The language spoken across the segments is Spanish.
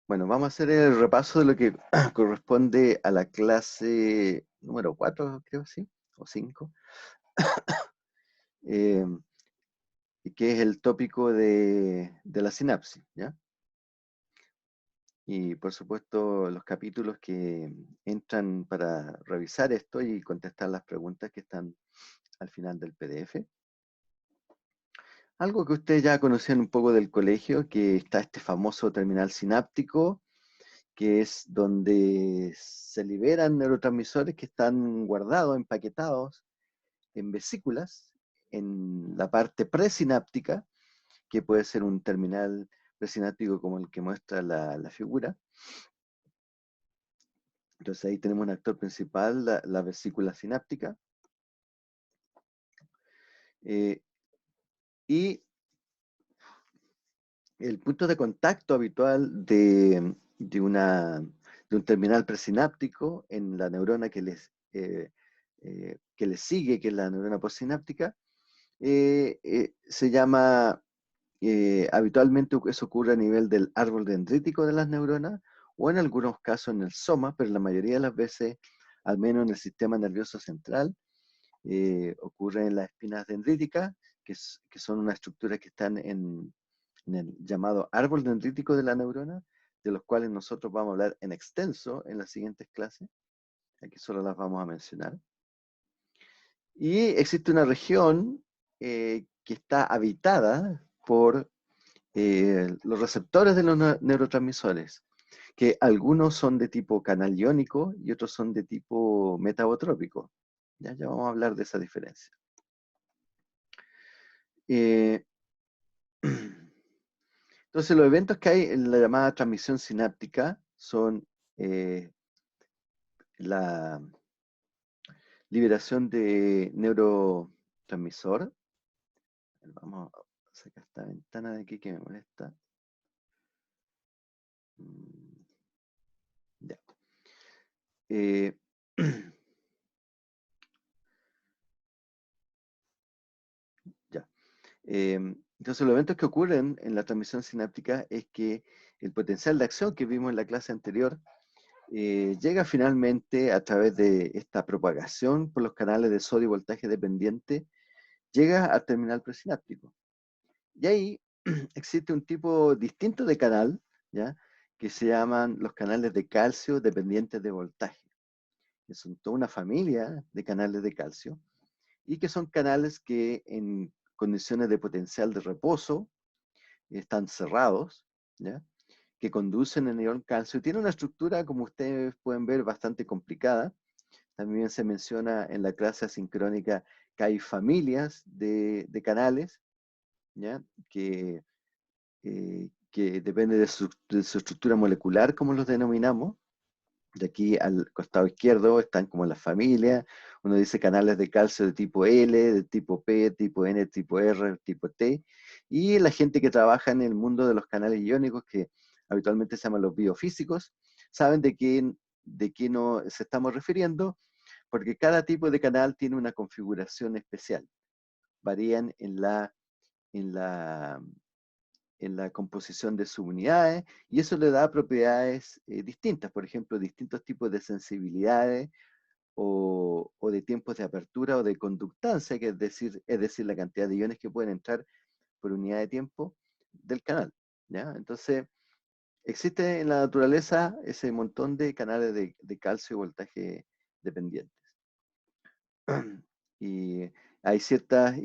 Bueno, vamos a hacer el repaso de lo que corresponde a la clase número 4, creo, sí, o 5, eh, que es el tópico de la sinapsis, ¿ya? Y por supuesto los capítulos que entran para revisar esto y contestar las preguntas que están al final del PDF. Algo que ustedes ya conocían un poco del colegio, que está este famoso terminal sináptico, que es donde se liberan neurotransmisores que están guardados, empaquetados en vesículas, en la parte presináptica, que puede ser un terminal presináptico como el que muestra la figura. Entonces ahí tenemos un actor principal, la vesícula sináptica. Eh, y el punto de contacto habitual de un terminal presináptico en la neurona que les sigue, que es la neurona postsináptica, se llama, habitualmente eso ocurre a nivel del árbol dendrítico de las neuronas, o en algunos casos en el soma, pero la mayoría de las veces, al menos en el sistema nervioso central, ocurre en las espinas dendríticas, que son unas estructuras que están en el llamado árbol dendrítico de la neurona, de los cuales nosotros vamos a hablar en extenso en las siguientes clases. Aquí solo las vamos a mencionar. Y existe una región que está habitada por los receptores de los neurotransmisores, que algunos son de tipo canal iónico y otros son de tipo metabotrópico. Ya vamos a hablar de esa diferencia. Eh, entonces, los eventos que hay en la llamada transmisión sináptica son la liberación de neurotransmisor. Vamos a sacar esta ventana de aquí que me molesta. Ya. Eh, ya. Entonces, los eventos que ocurren en la transmisión sináptica es que el potencial de acción que vimos en la clase anterior llega finalmente a través de esta propagación por los canales de sodio y voltaje dependiente, llega al terminal presináptico. Y ahí existe un tipo distinto de canal, ¿ya? Que se llaman los canales de calcio dependientes de voltaje, que son toda una familia de canales de calcio, y que son canales que en condiciones de potencial de reposo están cerrados, ¿ya? Que conducen el ion calcio. Tiene una estructura, como ustedes pueden ver, bastante complicada. También se menciona en la clase asincrónica que hay familias de canales, ¿ya? Que depende de su estructura molecular, como los denominamos. De aquí al costado izquierdo están como las familias. Uno dice canales de calcio de tipo L, de tipo P, tipo N, tipo R, tipo T. Y la gente que trabaja en el mundo de los canales iónicos, que habitualmente se llaman los biofísicos, saben de qué nos estamos refiriendo, porque cada tipo de canal tiene una configuración especial. Varían en la, en la composición de sus unidades, y eso le da propiedades distintas, por ejemplo, distintos tipos de sensibilidades o de tiempos de apertura o de conductancia, que es decir, la cantidad de iones que pueden entrar por unidad de tiempo del canal, ¿ya? Entonces, existe en la naturaleza ese montón de canales de calcio y voltaje dependientes. Y hay ciertas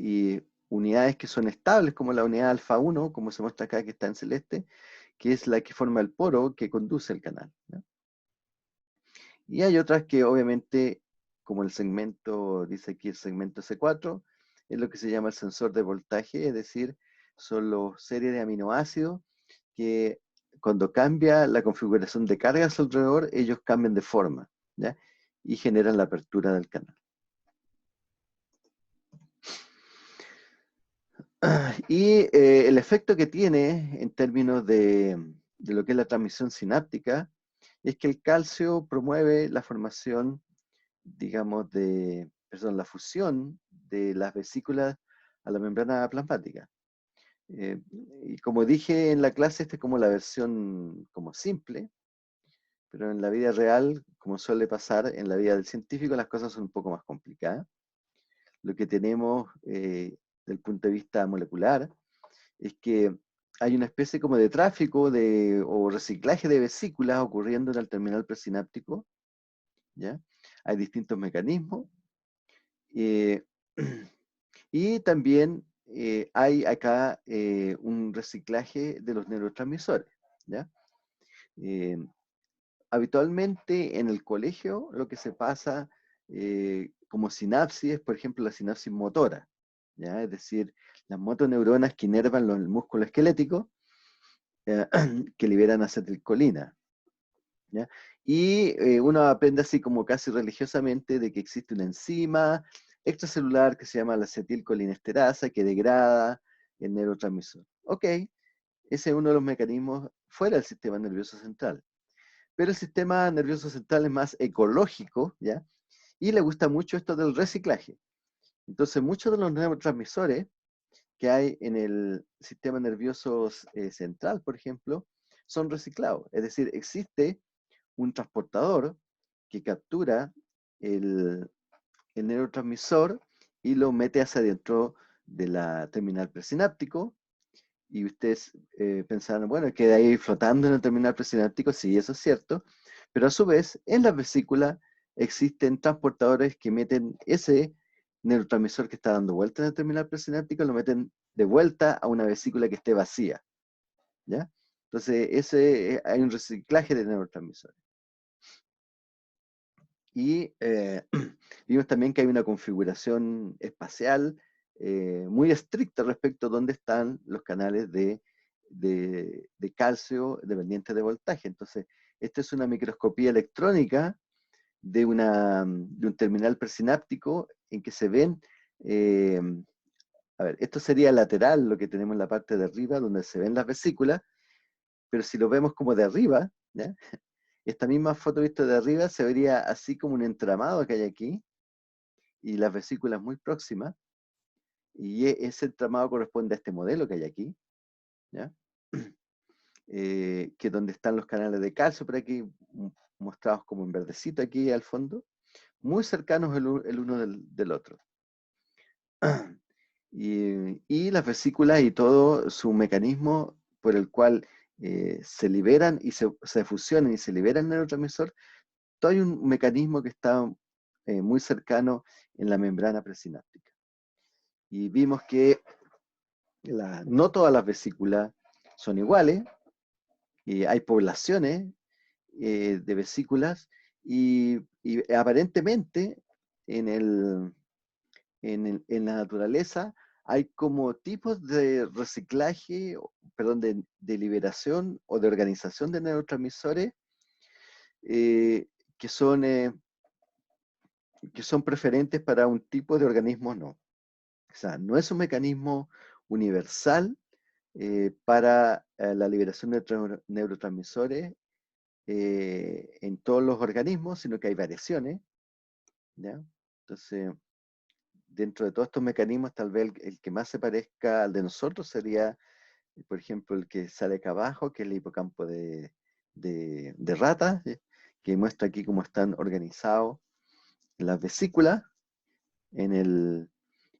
unidades que son estables, como la unidad alfa 1, como se muestra acá que está en celeste, que es la que forma el poro que conduce el canal, ¿no? Y hay otras que obviamente, como el segmento, dice aquí el segmento C4, es lo que se llama el sensor de voltaje, es decir, son los series de aminoácidos que cuando cambia la configuración de cargas alrededor, ellos cambian de forma, ¿ya? Y generan la apertura del canal. Y el efecto que tiene en términos de lo que es la transmisión sináptica es que el calcio promueve la formación, digamos, la fusión de las vesículas a la membrana plasmática. Y como dije en la clase, esta es como la versión como simple, pero en la vida real, como suele pasar en la vida del científico, las cosas son un poco más complicadas. Lo que tenemos desde el punto de vista molecular es que hay una especie como de tráfico o reciclaje de vesículas ocurriendo en el terminal presináptico, ¿ya? Hay distintos mecanismos. eh, y también hay acá un reciclaje de los neurotransmisores, ¿ya? Eh, Habitualmente en el colegio lo que se pasa como sinapsis es, por ejemplo, la sinapsis motora, ¿ya? Es decir, las motoneuronas que inervan el músculo esquelético eh, que liberan acetilcolina, ¿ya? Y uno aprende así como casi religiosamente de que existe una enzima extracelular que se llama la acetilcolinesterasa que degrada el neurotransmisor. Ok, ese es uno de los mecanismos fuera del sistema nervioso central. Pero el sistema nervioso central es más ecológico, ¿ya? Y le gusta mucho esto del reciclaje. Entonces, muchos de los neurotransmisores que hay en el sistema nervioso central, por ejemplo, son reciclados. Es decir, existe un transportador que captura el, el neurotransmisor y lo mete hacia adentro de la terminal presináptico. Y ustedes pensaron, bueno, queda ahí flotando en el terminal presináptico, sí, eso es cierto, pero a su vez, en la vesícula existen transportadores que meten ese neurotransmisor que está dando vuelta en el terminal presináptico, lo meten de vuelta a una vesícula que esté vacía, ¿ya? Entonces, hay un reciclaje de neurotransmisores. Y vimos también que hay una configuración espacial muy estricta respecto a dónde están los canales de calcio dependientes de voltaje. Entonces, esta es una microscopía electrónica de un terminal presináptico en que se ven, eh, a ver, esto sería lateral, lo que tenemos en la parte de arriba, donde se ven las vesículas, pero si lo vemos como de arriba, ¿ya? Esta misma foto vista de arriba se vería así como un entramado que hay aquí, y las vesículas muy próximas, y ese entramado corresponde a este modelo que hay aquí, ¿ya? Que donde están los canales de calcio por aquí, mostrados como en verdecito aquí al fondo, muy cercanos el uno del otro. Y las vesículas y todo su mecanismo por el cual se liberan y se fusionan y se liberan el neurotransmisor, todo hay un mecanismo que está muy cercano en la membrana presináptica. Y vimos que no todas las vesículas son iguales, y hay poblaciones de vesículas, y aparentemente en, en la naturaleza hay como tipos de reciclaje, perdón, de liberación o de organización de neurotransmisores eh, que son que son preferentes para un tipo de organismo, no. O sea, no es un mecanismo universal para la liberación de neurotransmisores en todos los organismos, sino que hay variaciones, ¿ya? Entonces, dentro de todos estos mecanismos, tal vez el que más se parezca al de nosotros sería, por ejemplo, el que sale acá abajo, que es el hipocampo de rata, que muestra aquí cómo están organizados las vesículas en el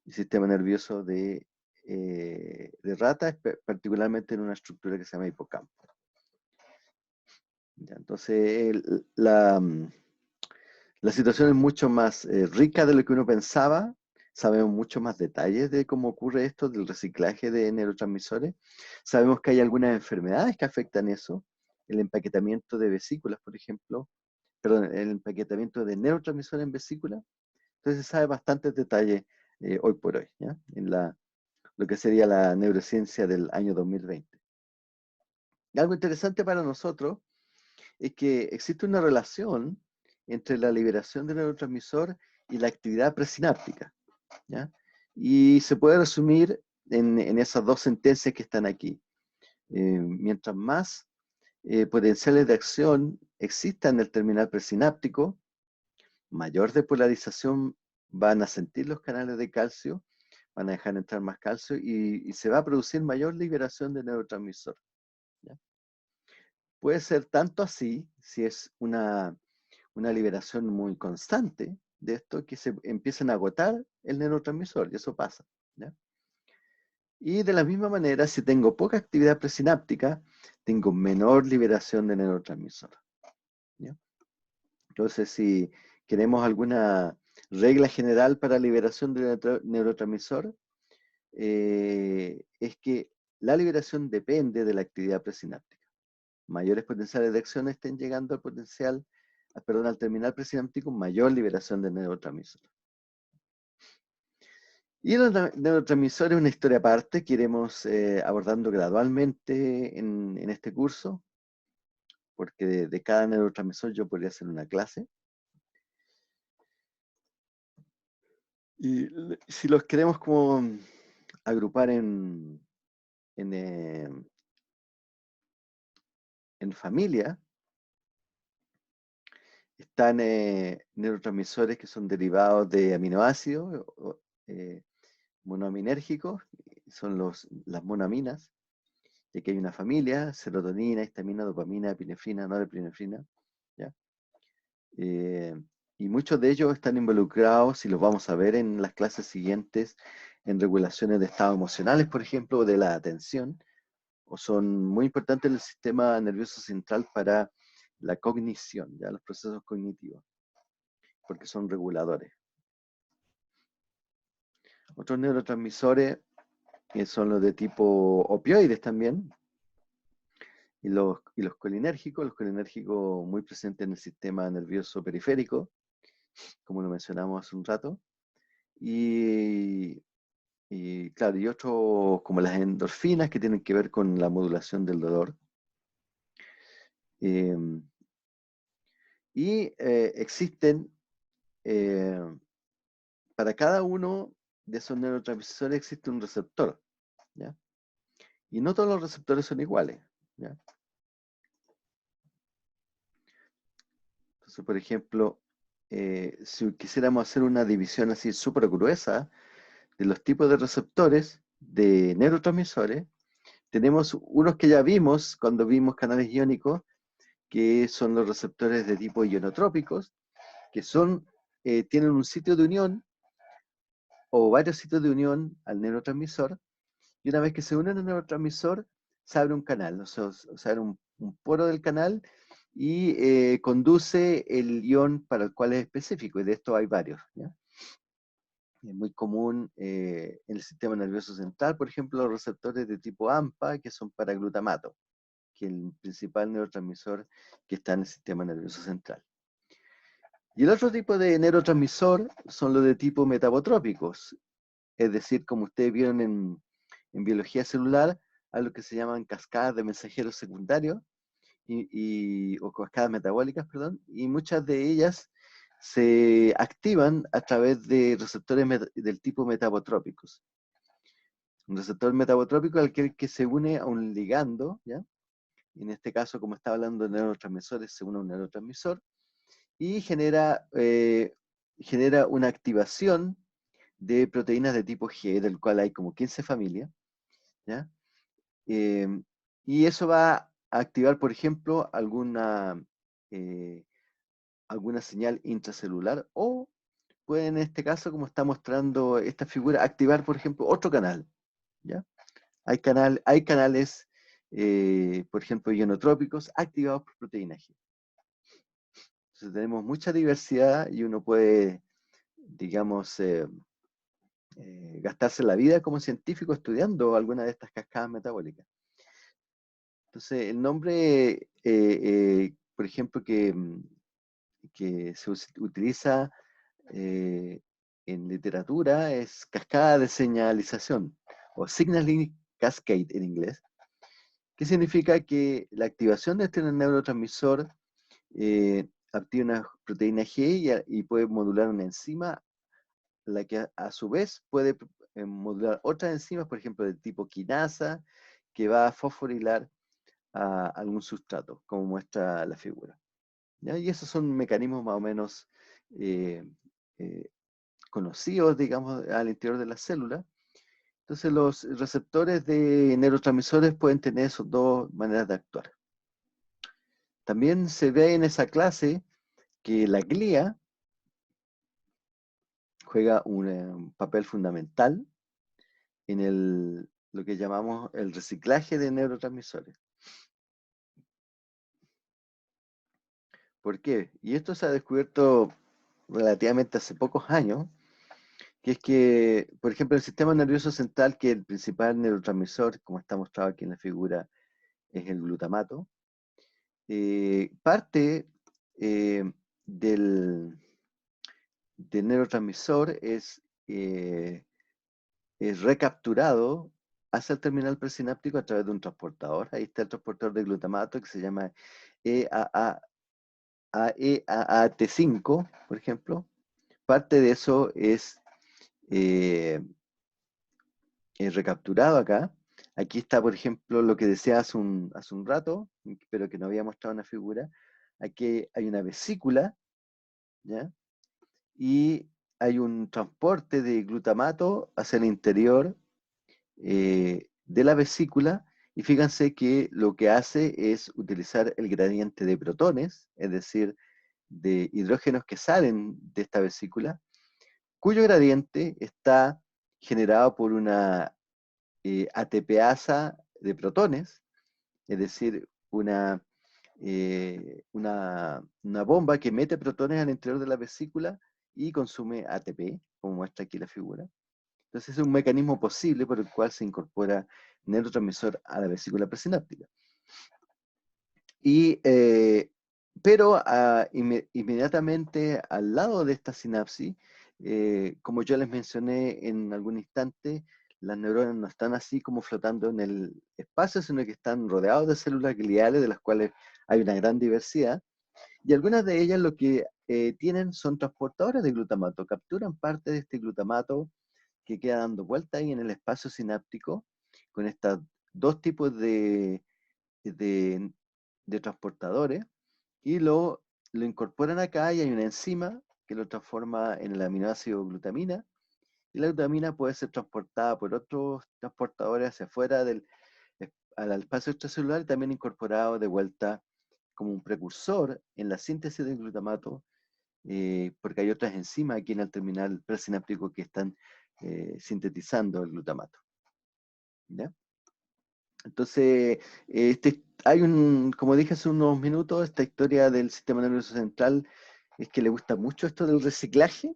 sistema nervioso de rata, particularmente en una estructura que se llama hipocampo. ¿Ya? Entonces, la situación es mucho más rica de lo que uno pensaba. Sabemos mucho más detalles de cómo ocurre esto, del reciclaje de neurotransmisores. Sabemos que hay algunas enfermedades que afectan eso. El empaquetamiento de vesículas, por ejemplo. Perdón, el empaquetamiento de neurotransmisores en vesículas. Entonces se sabe bastantes detalles hoy por hoy, ¿ya? En lo que sería la neurociencia del año 2020. Y algo interesante para nosotros es que existe una relación entre la liberación del neurotransmisor y la actividad presináptica, ¿ya? Y se puede resumir en esas dos sentencias que están aquí. Mientras más potenciales de acción existan en el terminal presináptico, mayor depolarización van a sentir los canales de calcio, van a dejar entrar más calcio y se va a producir mayor liberación de neurotransmisor. ¿Ya? Puede ser tanto así, si es una liberación muy constante de esto, que se empiezan a agotar el neurotransmisor, y eso pasa. ¿Ya? Y de la misma manera, si tengo poca actividad presináptica, tengo menor liberación de neurotransmisor. ¿Ya? Entonces, si queremos alguna regla general para liberación de neurotransmisor, es que la liberación depende de la actividad presináptica. Mayores potenciales de acción estén llegando al potencial, perdón, al terminal presináptico, mayor liberación de neurotransmisor. Y los neurotransmisores es una historia aparte que iremos abordando gradualmente en este curso, porque de cada neurotransmisor yo podría hacer una clase. Y si los queremos como agrupar en familia, están neurotransmisores que son derivados de aminoácidos monoaminérgicos, son las monoaminas, y aquí hay una familia: serotonina, histamina, dopamina, epinefrina, norepinefrina, ¿ya? Y muchos de ellos están involucrados, y los vamos a ver en las clases siguientes, en regulaciones de estados emocionales, por ejemplo, o de la atención, o son muy importantes en el sistema nervioso central para la cognición, ya los procesos cognitivos, porque son reguladores. Otros neurotransmisores son los de tipo opioides también, y los colinérgicos muy presentes en el sistema nervioso periférico, como lo mencionamos hace un rato, y claro, y otros como las endorfinas, que tienen que ver con la modulación del dolor. Eh, Existen, para cada uno de esos neurotransmisores existe un receptor, ¿ya? Y no todos los receptores son iguales, ¿ya? Entonces, por ejemplo, si quisiéramos hacer una división así súper gruesa de los tipos de receptores de neurotransmisores, tenemos unos que ya vimos cuando vimos canales iónicos, que son los receptores de tipo ionotrópicos, que tienen un sitio de unión o varios sitios de unión al neurotransmisor, y una vez que se unen al neurotransmisor, se abre un canal, o sea, se abre un poro del canal y conduce el ion para el cual es específico, y de esto hay varios, ¿ya? Es muy común en el sistema nervioso central, por ejemplo, los receptores de tipo AMPA, que son para glutamato, que es el principal neurotransmisor que está en el sistema nervioso central. Y el otro tipo de neurotransmisor son los de tipo metabotrópicos, es decir, como ustedes vieron en biología celular, a lo que se llaman cascadas de mensajeros secundarios, o cascadas metabólicas, perdón, y muchas de ellas se activan a través de receptores del tipo metabotrópicos. Un receptor metabotrópico es aquel que se une a un ligando, ¿ya? En este caso, como está hablando de neurotransmisores, se une a un neurotransmisor y genera una activación de proteínas de tipo G, del cual hay como 15 familias, ¿ya? Y eso va a activar, por ejemplo, alguna señal intracelular, o puede, en este caso, como está mostrando esta figura, activar, por ejemplo, otro canal, ¿ya? Hay canales, por ejemplo, ionotrópicos activados por proteína G. Entonces tenemos mucha diversidad y uno puede, digamos, gastarse la vida como científico estudiando alguna de estas cascadas metabólicas. Entonces, el nombre, por ejemplo, que se utiliza en literatura es cascada de señalización, o signaling cascade en inglés, que significa que la activación de este neurotransmisor activa una proteína G y puede modular una enzima, la que a su vez puede modular otras enzimas, por ejemplo, del tipo quinasa, que va a fosforilar a algún sustrato, como muestra la figura, ¿ya? Y esos son mecanismos más o menos eh, conocidos, digamos, al interior de la célula, Entonces los receptores de neurotransmisores pueden tener esas dos maneras de actuar. También se ve en esa clase que la glía juega un papel fundamental en lo que llamamos el reciclaje de neurotransmisores. ¿Por qué? Y esto se ha descubierto relativamente hace pocos años, que es que, por ejemplo, el sistema nervioso central, que el principal neurotransmisor, como está mostrado aquí en la figura, es el glutamato, parte eh, del, del neurotransmisor es recapturado hacia el terminal presináptico a través de un transportador. Ahí está el transportador de glutamato que se llama EAAT5, por ejemplo. Parte de eso eh, es recapturado acá. Aquí está, por ejemplo, lo que decía hace un rato, pero que no había mostrado en la figura. Aquí hay una vesícula, ¿ya? Y hay un transporte de glutamato hacia el interior de la vesícula, y fíjense que lo que hace es utilizar el gradiente de protones, es decir, de hidrógenos que salen de esta vesícula, cuyo gradiente está generado por una ATPasa de protones, es decir, una bomba que mete protones al interior de la vesícula y consume ATP, como muestra aquí la figura. Entonces es un mecanismo posible por el cual se incorpora neurotransmisor a la vesícula presináptica. Pero inmediatamente al lado de esta sinapsis, como yo les mencioné en algún instante, las neuronas no están así como flotando en el espacio, sino que están rodeados de células gliales, de las cuales hay una gran diversidad, y algunas de ellas lo que tienen son transportadores de glutamato, capturan parte de este glutamato que queda dando vuelta ahí en el espacio sináptico, con estos dos tipos de, de transportadores, y lo incorporan acá, y hay una enzima que lo transforma en el aminoácido glutamina, y la glutamina puede ser transportada por otros transportadores hacia afuera al espacio extracelular, y también incorporado de vuelta como un precursor en la síntesis del glutamato, porque hay otras enzimas aquí en el terminal presináptico que están sintetizando el glutamato. ¿Ya? Entonces, como dije hace unos minutos, esta historia del sistema nervioso central es que le gusta mucho esto del reciclaje,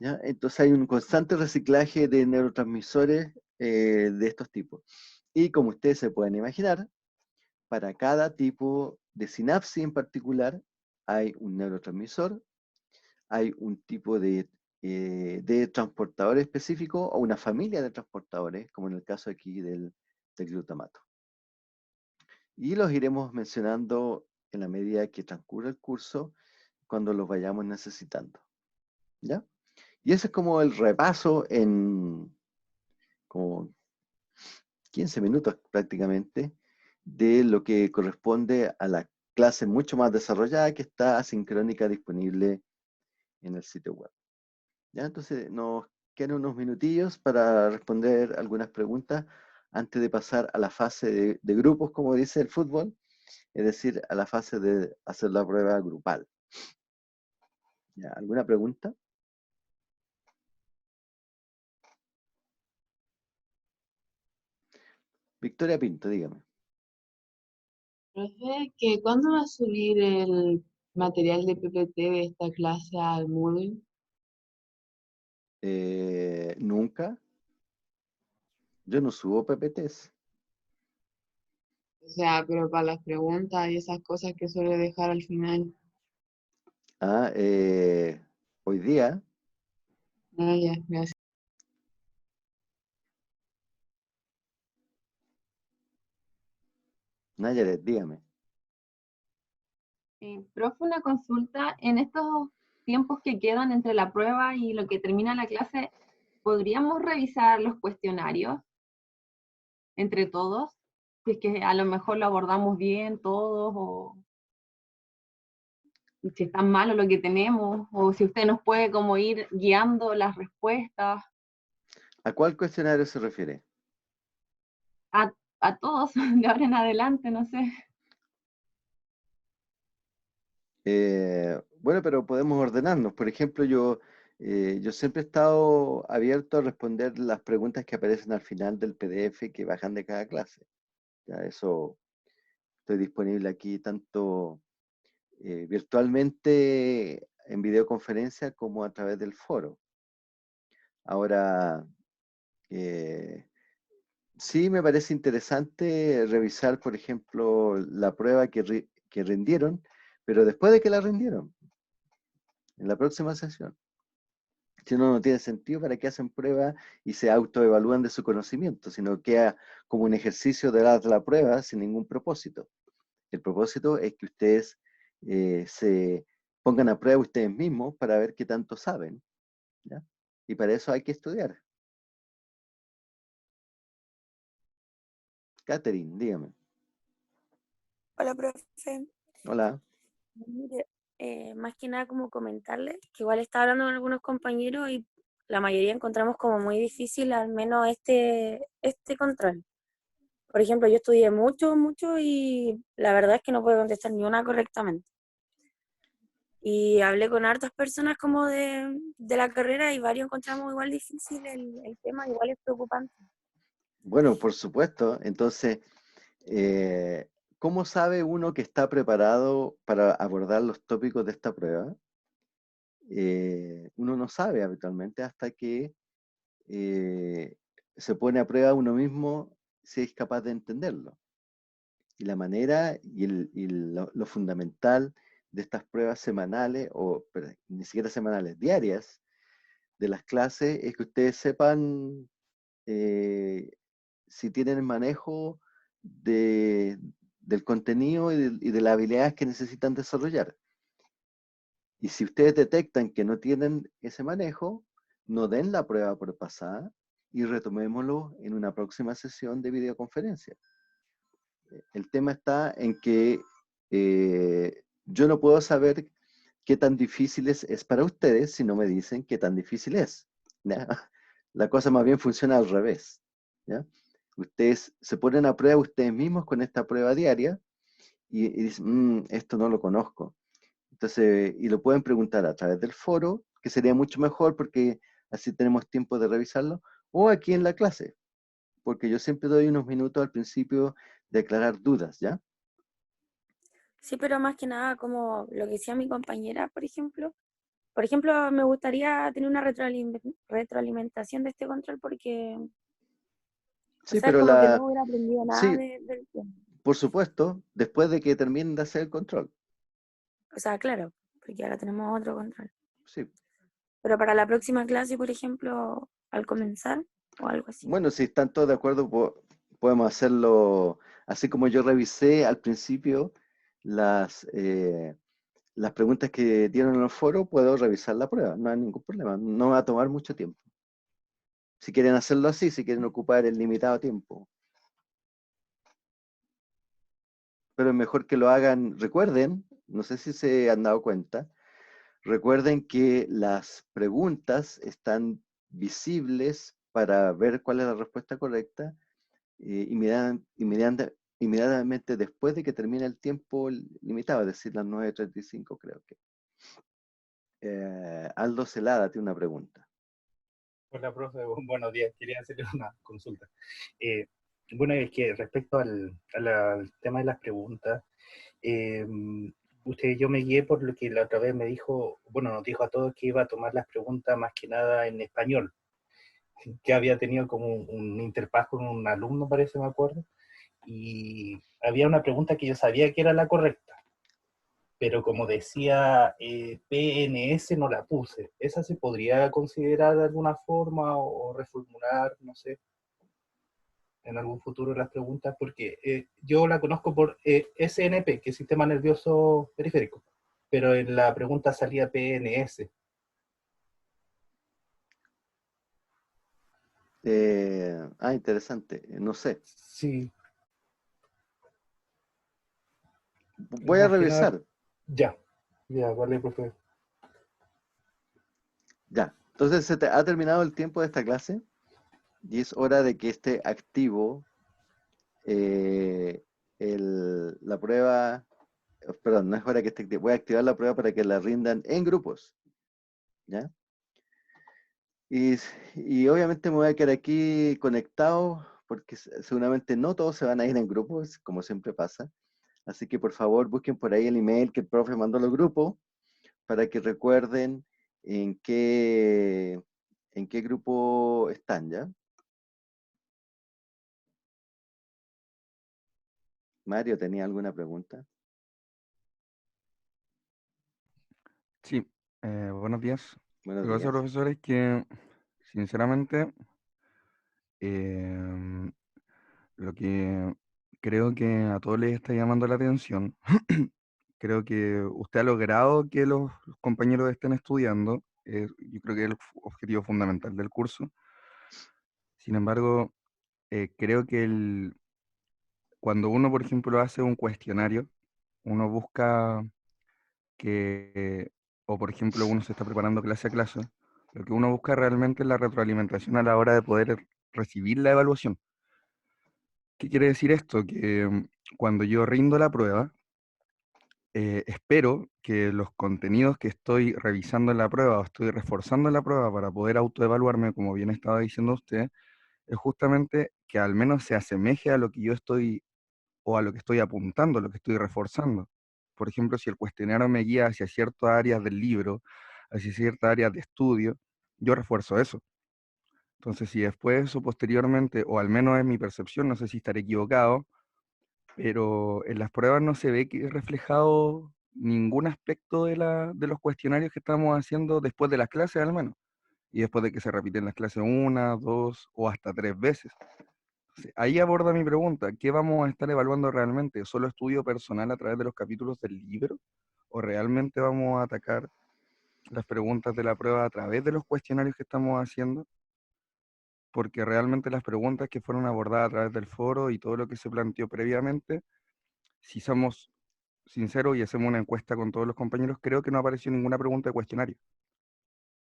¿ya? Entonces hay un constante reciclaje de neurotransmisores de estos tipos. Y como ustedes se pueden imaginar, para cada tipo de sinapsis en particular hay un neurotransmisor, hay un tipo de transportador específico o una familia de transportadores, como en el caso aquí del glutamato. Y los iremos mencionando en la medida que transcurre el curso, cuando los vayamos necesitando. ¿Ya? Y ese es como el repaso en como 15 minutos prácticamente de lo que corresponde a la clase mucho más desarrollada que está asincrónica disponible en el sitio web. ¿Ya? Entonces nos quedan unos minutillos para responder algunas preguntas antes de pasar a la fase de grupos, como dice el fútbol, es decir, a la fase de hacer la prueba grupal. ¿Ya? ¿Alguna pregunta? Victoria Pinto, dígame. Profe, que ¿cuándo va a subir el material de PPT de esta clase al Moodle? Nunca. Yo no subo PPTs. O sea, pero para las preguntas y esas cosas que suele dejar al final. Ah, hoy día, Ah, ya, gracias. Nayaret, dígame. Profe, una consulta. En estos tiempos que quedan entre la prueba y lo que termina la clase, ¿podríamos revisar los cuestionarios entre todos? Si es que a lo mejor lo abordamos bien todos, o si es tan malo lo que tenemos, o si usted nos puede como ir guiando las respuestas. ¿A cuál cuestionario se refiere? A todos, de ahora en adelante, no sé. Bueno, pero podemos ordenarnos. Por ejemplo, yo siempre he estado abierto a responder las preguntas que aparecen al final del PDF que bajan de cada clase. Ya eso estoy disponible aquí tanto virtualmente en videoconferencia como a través del foro. Ahora, eh, sí me parece interesante revisar, por ejemplo, la prueba que rindieron, pero después de que la rindieron, en la próxima sesión. Si no, no tiene sentido para que hacen pruebas y se autoevalúan de su conocimiento, sino queda como un ejercicio de dar la prueba sin ningún propósito. El propósito es que ustedes se pongan a prueba ustedes mismos para ver qué tanto saben, ¿ya? Y para eso hay que estudiar. Catherine, dígame. Hola, profe. Hola. Mire, más que nada como comentarles que igual estaba hablando con algunos compañeros y la mayoría encontramos como muy difícil al menos este control. Por ejemplo, yo estudié mucho, mucho y la verdad es que no puedo contestar ni una correctamente. Y hablé con hartas personas como de la carrera y varios encontramos igual difícil el tema, igual es preocupante. Bueno, por supuesto. Entonces, ¿cómo sabe uno que está preparado para abordar los tópicos de esta prueba? Uno no sabe habitualmente hasta que se pone a prueba uno mismo si es capaz de entenderlo. Y la manera y lo fundamental de estas pruebas semanales, pero ni siquiera semanales, diarias, de las clases, es que ustedes sepan si tienen el manejo del contenido y de las habilidades que necesitan desarrollar. Y si ustedes detectan que no tienen ese manejo, no den la prueba por pasada y retomémoslo en una próxima sesión de videoconferencia. El tema está en que yo no puedo saber qué tan difícil es para ustedes si no me dicen qué tan difícil es. ¿Ya? La cosa más bien funciona al revés. ¿Ya? Ustedes se ponen a prueba ustedes mismos con esta prueba diaria y dicen, esto no lo conozco. Entonces, y lo pueden preguntar a través del foro, que sería mucho mejor porque así tenemos tiempo de revisarlo, o aquí en la clase, porque yo siempre doy unos minutos al principio de aclarar dudas, ¿ya? Sí, pero más que nada como lo que decía mi compañera, por ejemplo, me gustaría tener una retroalimentación de este control porque, o Sí, sea, es pero como que no hubiera aprendido nada sí, del tema. por supuesto, después de que terminen de hacer el control. O sea, claro, porque ahora tenemos otro control. Sí. Pero para la próxima clase, por ejemplo, al comenzar o algo así. Bueno, si están todos de acuerdo, podemos hacerlo así como yo revisé al principio las preguntas que dieron en el foro, puedo revisar la prueba, no hay ningún problema, no va a tomar mucho tiempo. Si quieren hacerlo así, si quieren ocupar el limitado tiempo. Pero es mejor que lo hagan, recuerden, no sé si se han dado cuenta, recuerden que las preguntas están visibles para ver cuál es la respuesta correcta inmediatamente después de que termine el tiempo limitado, es decir, las 9:35 creo que. Aldo Celada tiene una pregunta. Hola, profe, buenos días. Quería hacerle una consulta. Eh, bueno, es que respecto al tema de las preguntas, eh, yo me guié por lo que la otra vez me dijo, bueno, nos dijo a todos que iba a tomar las preguntas más que nada en español, que había tenido como un interfaz con un alumno, parece, me acuerdo, y había una pregunta que yo sabía que era la correcta, pero como decía PNS no la puse. ¿Esa se podría considerar de alguna forma o reformular, no sé, en algún futuro las preguntas? Porque yo la conozco por SNP, que es Sistema Nervioso Periférico, pero en la pregunta salía PNS. Interesante, no sé. Sí, Voy a más que nada, revisar. ya, vale, profe. Ya. Entonces, ¿ha terminado el tiempo de esta clase? y es hora de que esté activo la prueba, perdón, no es hora que esté activo, voy a activar la prueba para que la rindan en grupos, ¿ya? Y obviamente me voy a quedar aquí conectado, porque seguramente no todos se van a ir en grupos, como siempre pasa. Así que por favor busquen por ahí el email que el profe mandó a los grupos, para que recuerden en qué grupo están, ¿ya? Mario, ¿tenía alguna pregunta? Sí, buenos días. Buenos Lo que pasa, días. profesor, es que, sinceramente, em, lo que creo que a todos les está llamando la atención, creo que usted ha logrado que los compañeros estén estudiando, yo creo que es el objetivo fundamental del curso. Sin embargo, creo que cuando uno, por ejemplo, hace un cuestionario, uno busca que, o por ejemplo, uno se está preparando clase a clase, lo que uno busca realmente es la retroalimentación a la hora de poder recibir la evaluación. ¿Qué quiere decir esto? Que cuando yo rindo la prueba, espero que los contenidos que estoy revisando en la prueba o estoy reforzando en la prueba para poder autoevaluarme, como bien estaba diciendo usted, es justamente que al menos se asemeje a lo que yo estoy o a lo que estoy apuntando, lo que estoy reforzando. Por ejemplo, si el cuestionario me guía hacia ciertas áreas del libro, hacia ciertas áreas de estudio, yo refuerzo eso. Entonces, si después o posteriormente, o al menos es mi percepción, no sé si estaré equivocado, pero en las pruebas no se ve que reflejado ningún aspecto de los cuestionarios que estamos haciendo después de las clases al menos, y después de que se repiten las clases una, dos o hasta tres veces. Sí, ahí aborda mi pregunta, ¿qué vamos a estar evaluando realmente? ¿Solo estudio personal a través de los capítulos del libro? ¿O realmente vamos a atacar las preguntas de la prueba a través de los cuestionarios que estamos haciendo? Porque realmente las preguntas que fueron abordadas a través del foro y todo lo que se planteó previamente, si somos sinceros y hacemos una encuesta con todos los compañeros, creo que no apareció ninguna pregunta de cuestionario.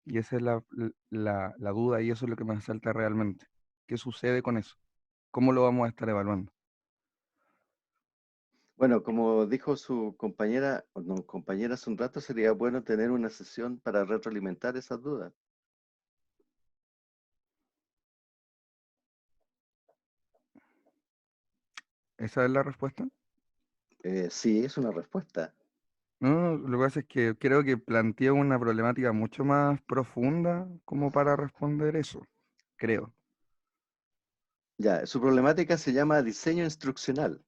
Y esa es la duda y eso es lo que me asalta realmente. ¿Qué sucede con eso? ¿Cómo lo vamos a estar evaluando? Bueno, como dijo su compañera, o no, compañera hace un rato, sería bueno tener una sesión para retroalimentar esas dudas. ¿Esa es la respuesta? Sí, es una respuesta. No, lo que pasa es que creo que plantea una problemática mucho más profunda como para responder eso, creo. Ya, su problemática se llama diseño instruccional.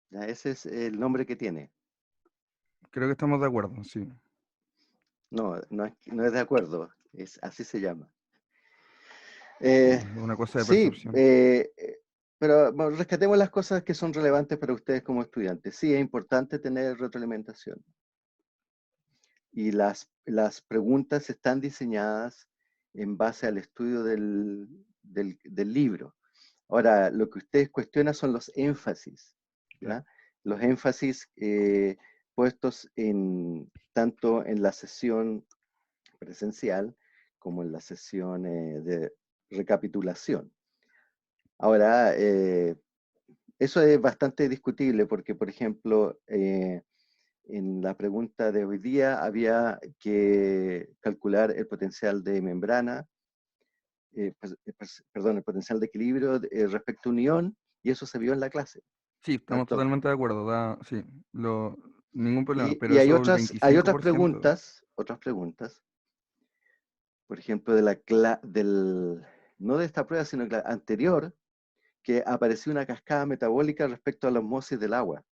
Ya, ese es el nombre que tiene. Creo que estamos de acuerdo, sí. No, no es de acuerdo, así se llama. Eh, Es una cosa de sí, percepción. pero bueno, rescatemos las cosas que son relevantes para ustedes como estudiantes. Sí, es importante tener retroalimentación. Y las preguntas están diseñadas en base al estudio del libro. Ahora, lo que ustedes cuestionan son los énfasis, ¿ya? Los énfasis puestos tanto en la sesión presencial como en la sesión de recapitulación. Ahora, eso es bastante discutible porque, por ejemplo, en la pregunta de hoy día había que calcular el potencial de membrana, perdón, el potencial de equilibrio respecto a unión, y eso se vio en la clase. Sí, estamos ¿Cierto? totalmente de acuerdo, sí, ningún problema, pero Y hay eso el hay otras 25%, preguntas, por ejemplo, no de esta prueba, sino que la anterior, que apareció una cascada metabólica respecto a la osmosis del agua.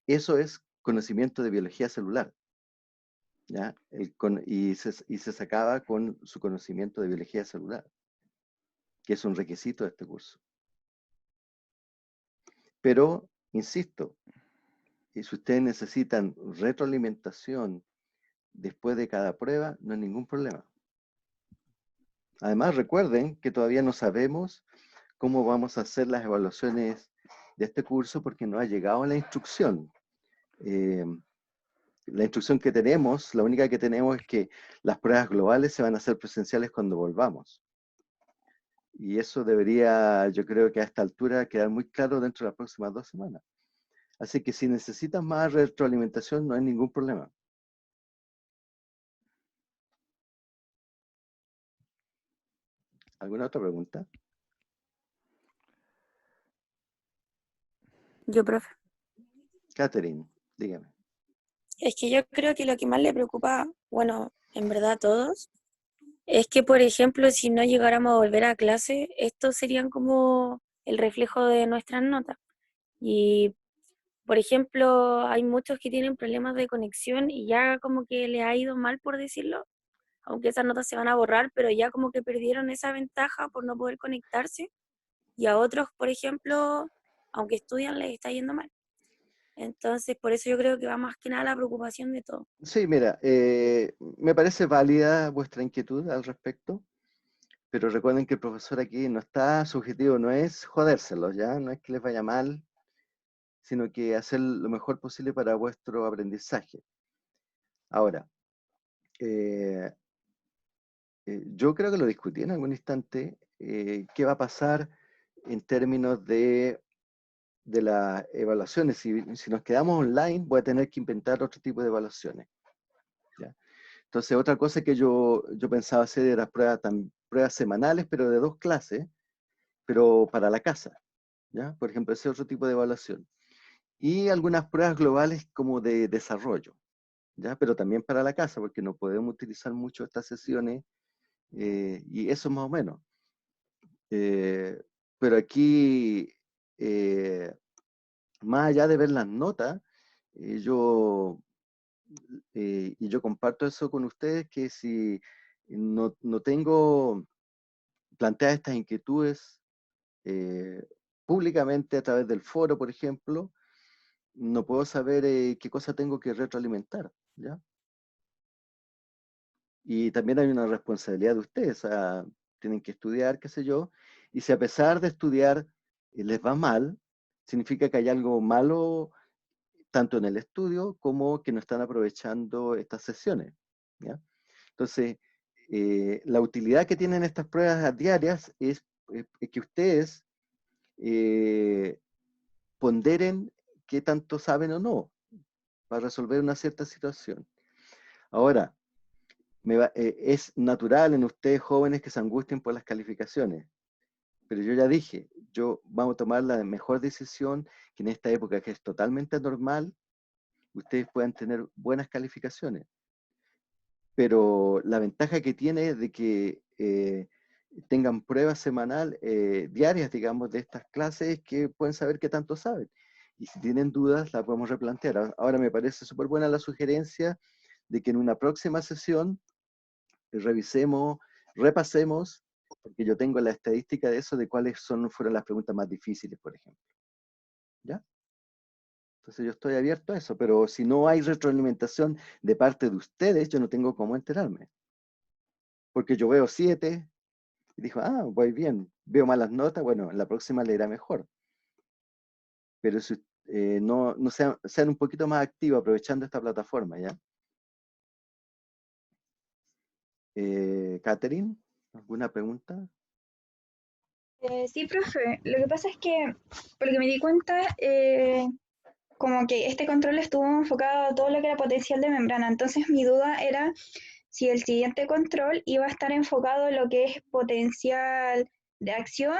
Eso es conocimiento de biología celular, ¿ya? Y se sacaba con su conocimiento de biología celular, que es un requisito de este curso. Pero, insisto, y si ustedes necesitan retroalimentación después de cada prueba, no hay ningún problema. Además, recuerden que todavía no sabemos cómo vamos a hacer las evaluaciones de este curso porque no ha llegado la instrucción. La instrucción que tenemos, la única que tenemos es que las pruebas globales se van a hacer presenciales cuando volvamos. Y eso debería, yo creo que a esta altura, quedar muy claro dentro de las próximas 2 semanas. Así que si necesitas más retroalimentación, no hay ningún problema. ¿Alguna otra pregunta? Yo, profe. Catherine, dígame. Es que yo creo que lo que más le preocupa, bueno, en verdad a todos, es que, por ejemplo, si no llegáramos a volver a clase, estos serían como el reflejo de nuestras notas. Y, por ejemplo, hay muchos que tienen problemas de conexión y ya como que les ha ido mal, por decirlo, aunque esas notas se van a borrar, pero ya como que perdieron esa ventaja por no poder conectarse. Y a otros, por ejemplo, aunque estudian, les está yendo mal. Entonces, por eso yo creo que va más que nada la preocupación de todo. Sí, mira, me parece válida vuestra inquietud al respecto, pero recuerden que el profesor aquí no está, su objetivo no es jodérselos, ¿ya? No es que les vaya mal, sino que hacer lo mejor posible para vuestro aprendizaje. Ahora, eh, yo creo que lo discutí en algún instante, qué va a pasar en términos de las evaluaciones. Si nos quedamos online, voy a tener que inventar otro tipo de evaluaciones, ¿ya? Entonces, otra cosa que yo pensaba hacer era pruebas semanales, pero de 2 clases, pero para la casa, ¿ya? Por ejemplo, ese otro tipo de evaluación. Y algunas pruebas globales como de desarrollo, ¿ya? Pero también para la casa, porque no podemos utilizar mucho estas sesiones, y eso más o menos. Pero aquí, más allá de ver las notas, eh, yo, y yo comparto eso con ustedes, que si no tengo planteadas estas inquietudes públicamente a través del foro, por ejemplo, no puedo saber qué cosa tengo que retroalimentar, ¿ya? Y también hay una responsabilidad de ustedes, o sea, tienen que estudiar, qué sé yo, y si a pesar de estudiar les va mal, significa que hay algo malo tanto en el estudio como que no están aprovechando estas sesiones, ¿ya? Entonces, la utilidad que tienen estas pruebas diarias es que ustedes ponderen qué tanto saben o no para resolver una cierta situación. Ahora, es natural en ustedes jóvenes que se angustien por las calificaciones, pero yo ya dije, vamos a tomar la mejor decisión, que en esta época que es totalmente anormal, ustedes puedan tener buenas calificaciones. Pero la ventaja que tiene es de que tengan pruebas diarias, digamos, de estas clases, que pueden saber qué tanto saben. Y si tienen dudas, la podemos replantear. Ahora me parece súper buena la sugerencia de que en una próxima sesión revisemos, repasemos, porque yo tengo la estadística de eso, de fueron las preguntas más difíciles, por ejemplo. ¿Ya? Entonces yo estoy abierto a eso, pero si no hay retroalimentación de parte de ustedes, yo no tengo cómo enterarme. Porque yo veo 7 y digo, voy bien, veo malas notas, bueno, en la próxima le irá mejor. Pero si no sean un poquito más activos aprovechando esta plataforma, ¿ya? Catherine, ¿alguna pregunta? Sí, profe. Lo que pasa es que, por lo que me di cuenta, como que este control estuvo enfocado a todo lo que era potencial de membrana. Entonces mi duda era si el siguiente control iba a estar enfocado en lo que es potencial de acción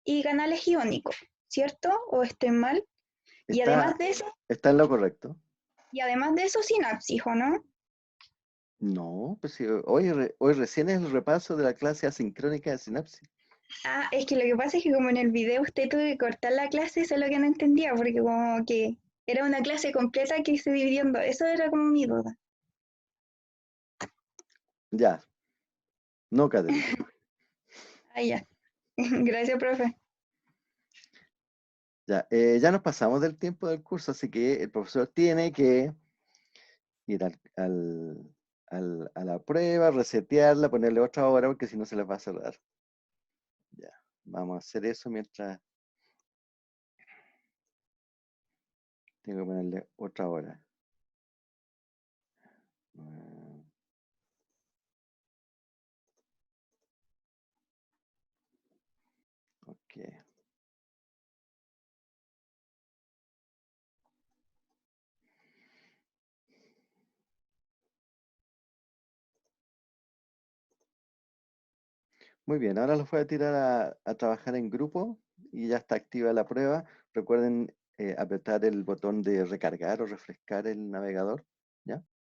y canales iónicos, ¿cierto? ¿O estoy mal? Y además de eso, Está en lo correcto. sinapsis, ¿o no? No, pues sí, hoy recién es el repaso de la clase asincrónica de sinapsis. Ah, es que lo que pasa es que como en el video usted tuvo que cortar la clase, eso es lo que no entendía, porque como que era una clase completa que se dividió en dos. Eso era como mi duda. Ya, no, Catherine. Ah, ya. Gracias, profe. Ya, ya nos pasamos del tiempo del curso, así que el profesor tiene que ir a la prueba, resetearla, ponerle otra hora, porque si no se les va a cerrar. Ya, vamos a hacer eso mientras tengo que ponerle otra hora. Muy bien, ahora los voy a tirar a trabajar en grupo y ya está activa la prueba. Recuerden apretar el botón de recargar o refrescar el navegador, ¿ya?